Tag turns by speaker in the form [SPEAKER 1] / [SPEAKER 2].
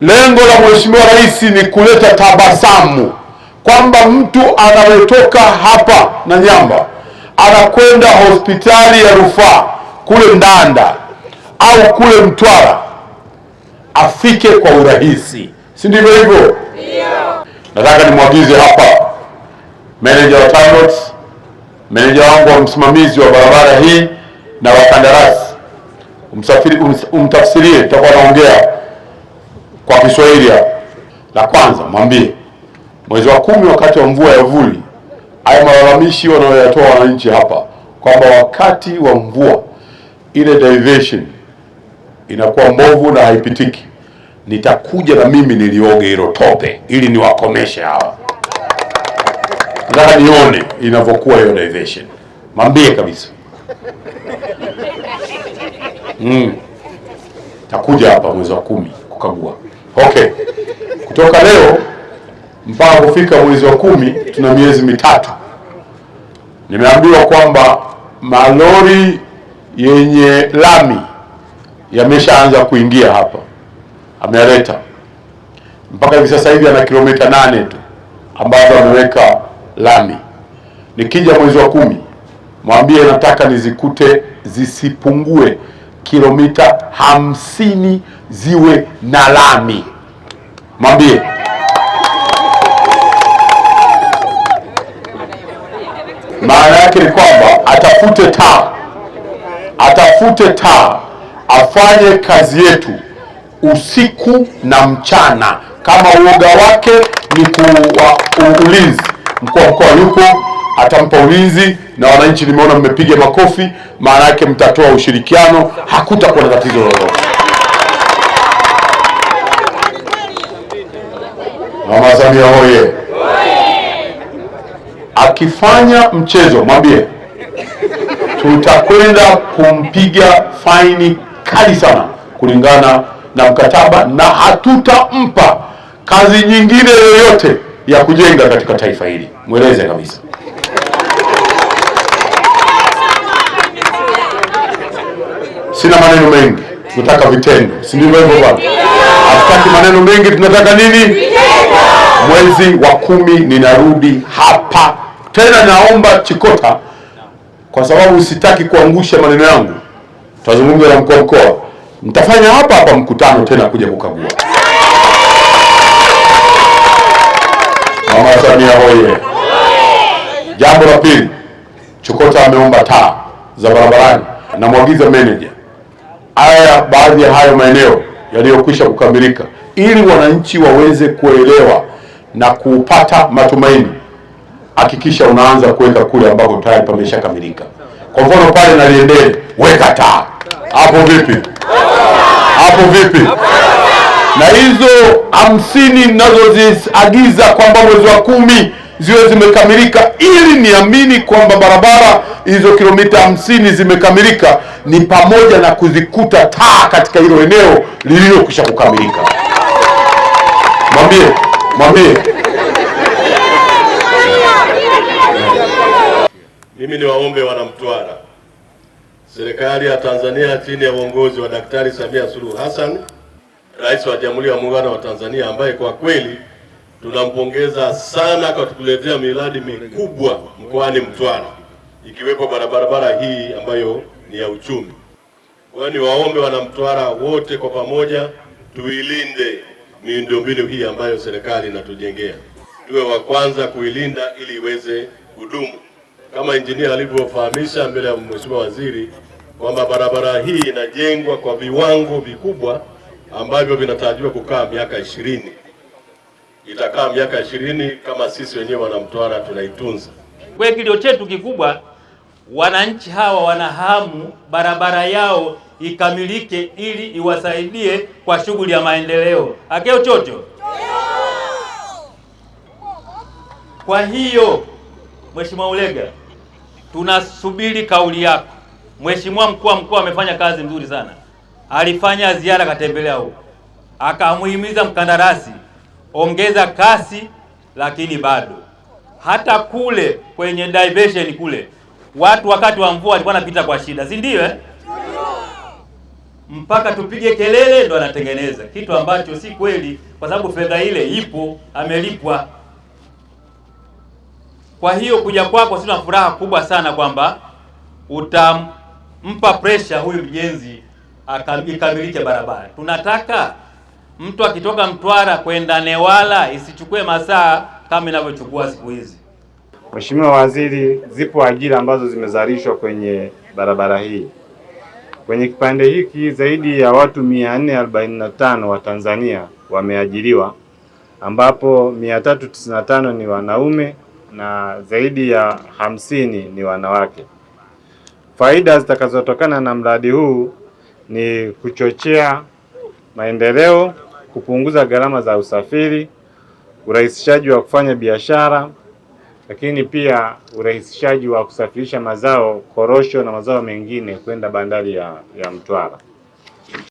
[SPEAKER 1] Lengo la Mheshimiwa Rais ni kuleta tabasamu kwamba mtu anayetoka hapa Nanyamba anakwenda hospitali ya rufaa kule Ndanda au kule Mtwara afike kwa urahisi, si ndivyo hivyo? Ndio. Nataka nimwagize hapa meneja wa TANROADS, meneja wangu wa msimamizi wa barabara hii na wakandarasi, umtafsirie, tutakuwa naongea kwa Kiswahili. La kwanza, mwambie mwezi wa 10 wakati wa mvua ya vuli, haya malalamishi wanayoyatoa wananchi hapa kwamba wakati wa mvua ile diversion inakuwa mbovu na haipitiki, nitakuja na mimi nilioge hilo tope ili niwakomeshe hawa. Nataka nione inavyokuwa hiyo diversion. Mwambie kabisa. Takuja hapa mwezi wa 10 kukagua. Okay. Kutoka leo mpaka kufika mwezi wa 10 tuna miezi mitatu. Nimeambiwa kwamba malori yenye lami yameshaanza kuingia hapa. Ameleta. Mpaka hivi sasa hivi ana kilomita 8 tu ambazo ameweka lami. Nikija mwezi wa 10 mwambie nataka nizikute zisipungue kilomita 50 ziwe na lami. Mwambie. Maana yake ni kwamba atafute taa afanye kazi yetu usiku na mchana. Kama uoga wake ni ulinzi, mkuu wa mkoa yupo, atampa ulinzi, na wananchi nimeona mmepiga makofi, maana yake mtatoa ushirikiano, hakutakuwa na tatizo lolote. Mama Samia hoye! Akifanya mchezo mwambie tutakwenda kumpiga faini kali sana kulingana na mkataba, na hatutampa kazi nyingine yoyote ya kujenga katika taifa hili. Mweleze kabisa. Sina maneno mengi, tunataka vitendo, si ndivyo hivyo bwana? Hatutaki maneno mengi, tunataka nini? Vitendo. Mwezi wa 10 ninarudi hapa tena. Naomba Chikota, kwa sababu sitaki kuangusha maneno yangu, tutazungumza na mkuu wa mkoa, mtafanya hapa mkutano tena kuja kukagua. Mama Samia hoye! Jambo la pili, Chikota ameomba taa za barabarani. Namwagiza manager baadhi ya hayo maeneo yaliyokwisha kukamilika, ili wananchi waweze kuelewa na kupata matumaini. Hakikisha unaanza kuweka kule ambako tayari pameshakamilika. Kwa mfano pale Naliendele, weka taa hapo. Vipi hapo? Vipi na hizo 50 ninazoziagiza kwamba mwezi wa 10 ziwe zimekamilika, ili niamini kwamba barabara hizo kilomita 50 zimekamilika, ni pamoja na kuzikuta taa katika hilo eneo lililokwisha kukamilika. Mwambie.
[SPEAKER 2] Mimi ni waombe wana Mtwara, serikali ya Tanzania chini ya uongozi wa Daktari Samia Suluhu Hassan, Rais wa Jamhuri ya Muungano wa Tanzania, ambaye kwa kweli tunampongeza sana kwa kutuletea miradi mikubwa mkoani Mtwara, ikiwepo barabara hii ambayo ni ya uchumi. Kwa hiyo ni waombe wana Mtwara wote kwa pamoja tuilinde miundombinu hii ambayo serikali inatujengea. Tuwe wa kwanza kuilinda ili iweze kudumu. Kama injinia alivyofahamisha mbele ya Mheshimiwa Waziri kwamba barabara hii inajengwa kwa viwango vikubwa ambavyo vinatarajiwa kukaa miaka 20. Itakaa miaka 20 kama sisi wenyewe wana Mtwara tunaitunza.
[SPEAKER 3] Kwa kilio chetu kikubwa, wananchi hawa wanahamu barabara yao ikamilike ili iwasaidie kwa shughuli ya maendeleo. Akeo chocho. Kwa hiyo Mheshimiwa Ulega, tunasubiri kauli yako. Mheshimiwa mkuu wa mkoa amefanya kazi nzuri sana. Alifanya ziara, katembelea huko, akamuhimiza mkandarasi ongeza kasi, lakini bado hata kule kwenye diversion kule watu wakati wa mvua walikuwa wanapita kwa shida, si ndio? mpaka tupige kelele ndo anatengeneza, kitu ambacho si kweli, kwa sababu fedha ile ipo, amelipwa. Kwa hiyo kuja kwako sina furaha kubwa sana kwamba utampa pressure huyu mjenzi ikamilike barabara. Tunataka mtu akitoka Mtwara kwenda Newala isichukue masaa kama inavyochukua siku hizi.
[SPEAKER 4] Mheshimiwa Waziri, zipo ajira ambazo zimezalishwa kwenye barabara hii. Kwenye kipande hiki zaidi ya watu 445 wa Tanzania wameajiriwa, ambapo 395 ni wanaume na zaidi ya 50 ni wanawake. Faida zitakazotokana na mradi huu ni kuchochea maendeleo, kupunguza gharama za usafiri, urahisishaji wa kufanya biashara, lakini pia urahisishaji wa kusafirisha mazao, korosho na mazao mengine kwenda bandari ya Mtwara.